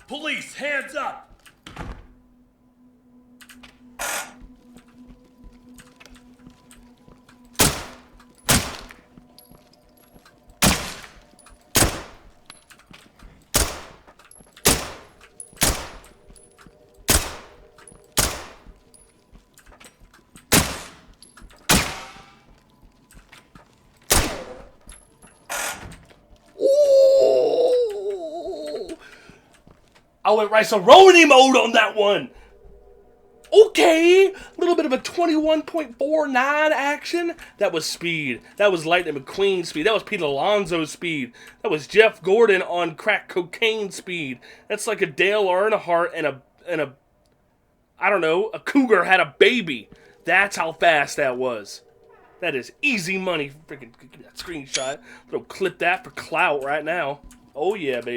Police, hands up! I went rice-a-roni mode on that one. Okay, a little bit of a 21.49 action. That was speed. That was Lightning McQueen speed. That was Pete Alonso speed. That was Jeff Gordon on crack cocaine speed. That's like a Dale Earnhardt and a I don't know, a cougar had a baby. That's how fast that was. That is easy money. Freaking give me that screenshot. Little clip that for clout right now. Oh yeah, baby.